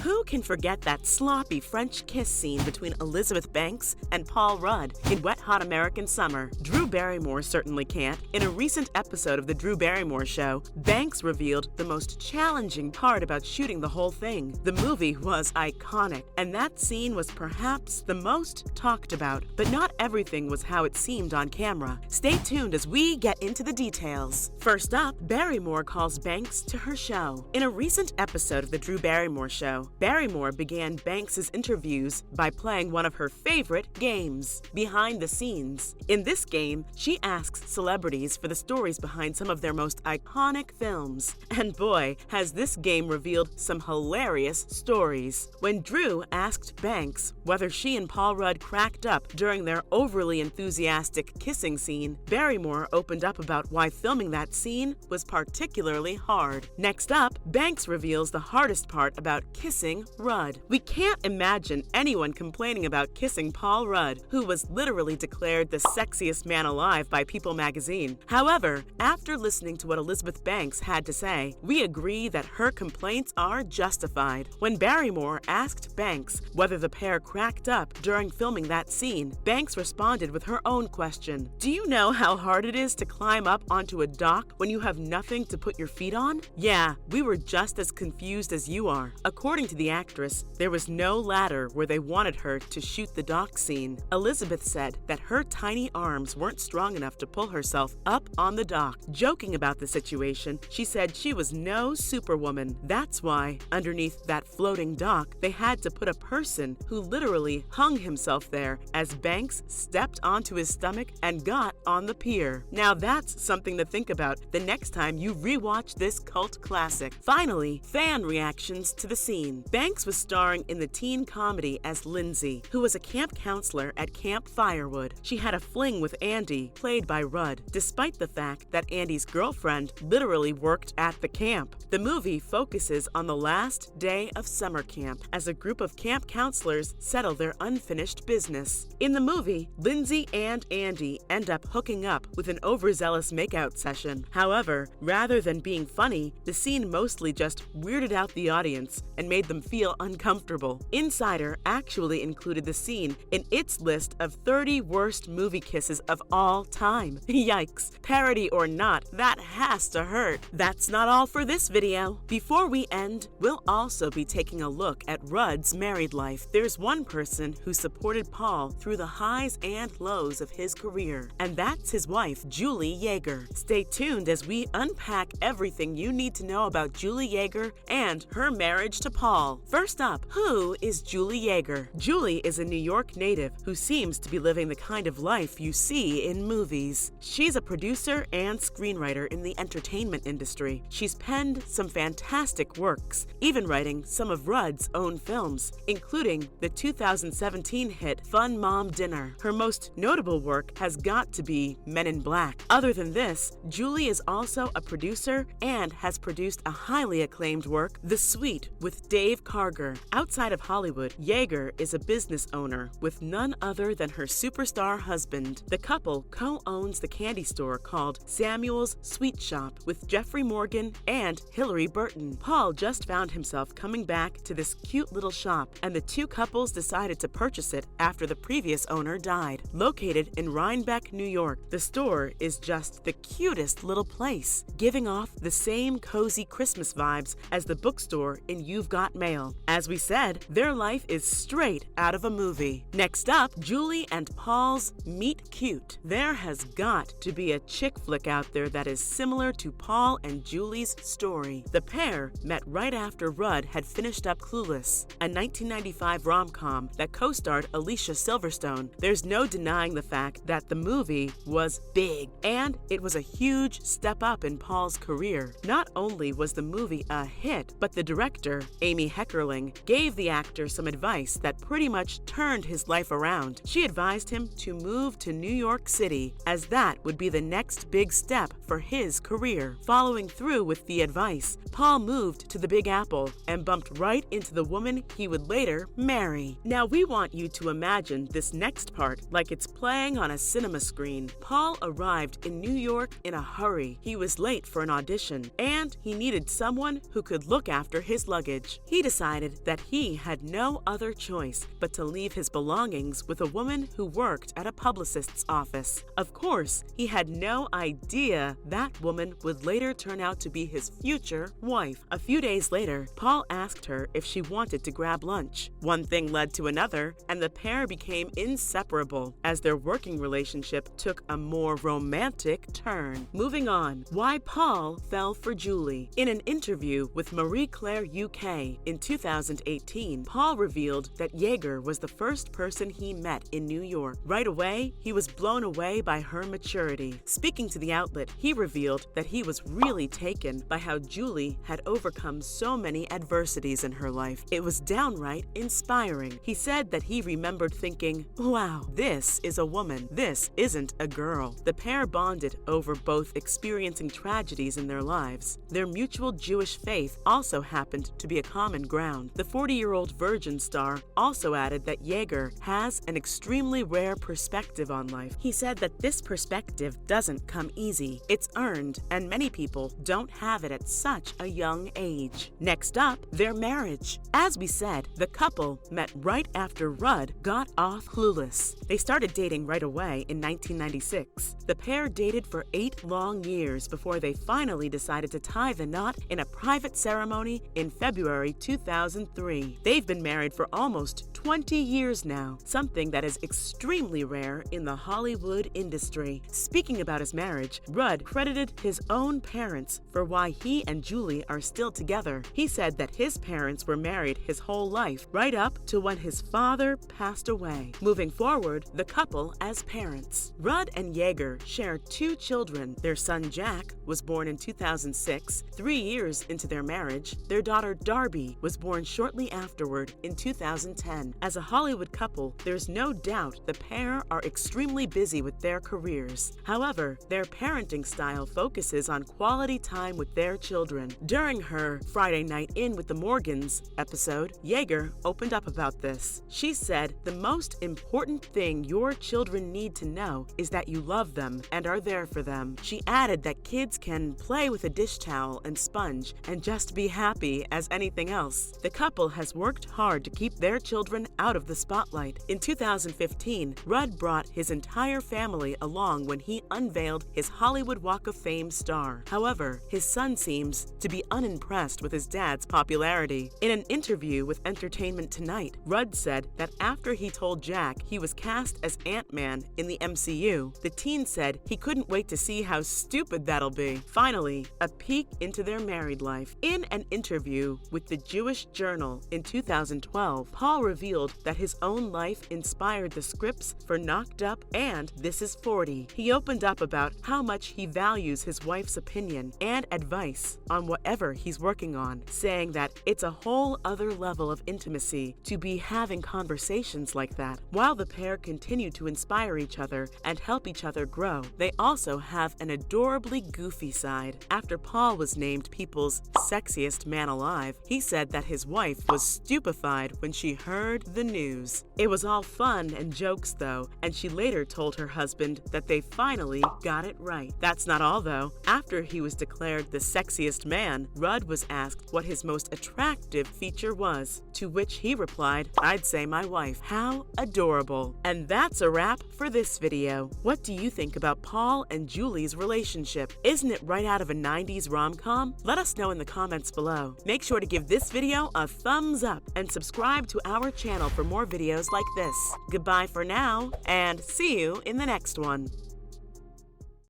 Who can forget that sloppy French kiss scene between Elizabeth Banks and Paul Rudd in Wet Hot American Summer? Drew Barrymore certainly can't. In a recent episode of The Drew Barrymore Show, Banks revealed the most challenging part about shooting the whole thing. The movie was iconic, and that scene was perhaps the most talked about. But not everything was how it seemed on camera. Stay tuned as we get into the details. First up, Barrymore calls Banks to her show. In a recent episode of The Drew Barrymore Show, Barrymore began Banks' interviews by playing one of her favorite games, Behind the Scenes. In this game, she asks celebrities for the stories behind some of their most iconic films. And boy, has this game revealed some hilarious stories. When Drew asked Banks whether she and Paul Rudd cracked up during their overly enthusiastic kissing scene, Barrymore opened up about why filming that scene was particularly hard. Next up, Banks reveals the hardest part about kissing Rudd. We can't imagine anyone complaining about kissing Paul Rudd, who was literally declared the sexiest man alive by People magazine. However, after listening to what Elizabeth Banks had to say, we agree that her complaints are justified. When Barrymore asked Banks whether the pair cracked up during filming that scene, Banks responded with her own question. Do you know how hard it is to climb up onto a dock when you have nothing to put your feet on? Yeah, we were just as confused as you are. According to the actress, there was no ladder where they wanted her to shoot the dock scene. Elizabeth said that her tiny arms weren't strong enough to pull herself up on the dock. Joking about the situation, she said she was no superwoman. That's why, underneath that floating dock, they had to put a person who literally hung himself there as Banks stepped onto his stomach and got on the pier. Now that's something to think about the next time you rewatch this cult classic. Finally, fan reactions to the scene. Banks was starring in the teen comedy as Lindsay, who was a camp counselor at Camp Firewood. She had a fling with Andy, played by Rudd, despite the fact that Andy's girlfriend literally worked at the camp. The movie focuses on the last day of summer camp as a group of camp counselors settle their unfinished business. In the movie, Lindsay and Andy end up hooking up with an overzealous makeout session. However, rather than being funny, the scene mostly just weirded out the audience and made them feel uncomfortable. Insider actually included the scene in its list of 30 worst movie kisses of all time. Yikes. Parody or not, that has to hurt. That's not all for this video. Before we end, we'll also be taking a look at Rudd's married life. There's one person who supported Paul through the highs and lows of his career, and that's his wife, Julie Yeager. Stay tuned as we unpack everything you need to know about Julie Yeager and her marriage to Paul. First up, who is Julie Yeager? Julie is a New York native who seems to be living the kind of life you see in movies. She's a producer and screenwriter in the entertainment industry. She's penned some fantastic works, even writing some of Rudd's own films, including the 2017 hit Fun Mom Dinner. Her most notable work has got to be Men in Black. Other than this, Julie is also a producer and has produced a highly acclaimed work, The Suite, with Dave Karger. Outside of Hollywood, Yeager is a business owner with none other than her superstar husband. The couple co-owns the candy store called Samuel's Sweet Shop with Jeffrey Morgan and Hillary Burton. Paul just found himself coming back to this cute little shop, and the two couples decided to purchase it after the previous owner died. Located in Rhinebeck, New York, the store is just the cutest little place, giving off the same cozy Christmas vibes as the bookstore in You've Got Mail. As we said, their life is straight out of a movie. Next up, Julie and Paul's Meet Cute. There has got to be a chick flick out there that is similar to Paul and Julie's story. The pair met right after Rudd had finished up Clueless, a 1995 rom-com that co-starred Alicia Silverstone. There's no denying the fact that the movie was big, and it was a huge step up in Paul's career. Not only was the movie a hit, but the director, Amy Heckerling, gave the actor some advice that pretty much turned his life around. She advised him to move to New York City, as that would be the next big step for his career. Following through with the advice, Paul moved to the Big Apple and bumped right into the woman he would later marry. Now we want you to imagine this next part like it's playing on a cinema screen. Paul arrived in New York in a hurry. He was late for an audition, and he needed someone who could look after his luggage. He he decided that he had no other choice but to leave his belongings with a woman who worked at a publicist's office. Of course, he had no idea that woman would later turn out to be his future wife. A few days later, Paul asked her if she wanted to grab lunch. One thing led to another, and the pair became inseparable as their working relationship took a more romantic turn. Moving on, why Paul fell for Julie. In an interview with Marie Claire UK in 2018, Paul revealed that Yeager was the first person he met in New York. Right away, he was blown away by her maturity. Speaking to the outlet, he revealed that he was really taken by how Julie had overcome so many adversities in her life. It was downright inspiring. He said that he remembered thinking, "Wow, this is a woman. This isn't a girl." The pair bonded over both experiencing tragedies in their lives. Their mutual Jewish faith also happened to be a common ground. The 40-year-old Virgin star also added that Yeager has an extremely rare perspective on life. He said that this perspective doesn't come easy. It's earned, and many people don't have it at such a young age. Next up, their marriage. As we said, the couple met right after Rudd got off Clueless. They started dating right away in 1996. The pair dated for 8 long years before they finally decided to tie the knot in a private ceremony in February 2003. They've been married for almost 20 years now, something that is extremely rare in the Hollywood industry. Speaking about his marriage, Rudd credited his own parents for why he and Julie are still together. He said that his parents were married his whole life, right up to when his father passed away. Moving forward, the couple as parents. Rudd and Yeager share 2 children. Their son Jack was born in 2006. 3 years into their marriage, their daughter Darby was born shortly afterward in 2010. As a Hollywood couple, there's no doubt the pair are extremely busy with their careers. However, their parenting style focuses on quality time with their children. During her Friday Night In with the Morgans episode, Yeager opened up about this. She said, "The most important thing your children need to know is that you love them and are there for them." She added that kids can play with a dish towel and sponge and just be happy as anything else. The couple has worked hard to keep their children out of the spotlight. In 2015, Rudd brought his entire family along when he unveiled his Hollywood Walk of Fame star. However, his son seems to be unimpressed with his dad's popularity. In an interview with Entertainment Tonight, Rudd said that after he told Jack he was cast as Ant-Man in the MCU, the teen said he couldn't wait to see how stupid that'll be. Finally, a peek into their married life. In an interview with the Jewish Journal in 2012, Paul revealed that his own life inspired the scripts for Knocked Up and This Is 40. He opened up about how much he values his wife's opinion and advice on whatever he's working on, saying that it's a whole other level of intimacy to be having conversations like that. While the pair continue to inspire each other and help each other grow, they also have an adorably goofy side. After Paul was named People's Sexiest Man Alive, he said that his wife was stupefied when she heard the news. It was all fun and jokes though, and she later told her husband that they finally got it right. That's not all though. After he was declared the sexiest man, Rudd was asked what his most attractive feature was, to which he replied, "I'd say my wife." How adorable. And that's a wrap for this video. What do you think about Paul and Julie's relationship? Isn't it right out of a 90s rom-com? Let us know in the comments below. Make sure to give this video a thumbs up and subscribe to our channel for more videos like this. Goodbye for now, and see you in the next one.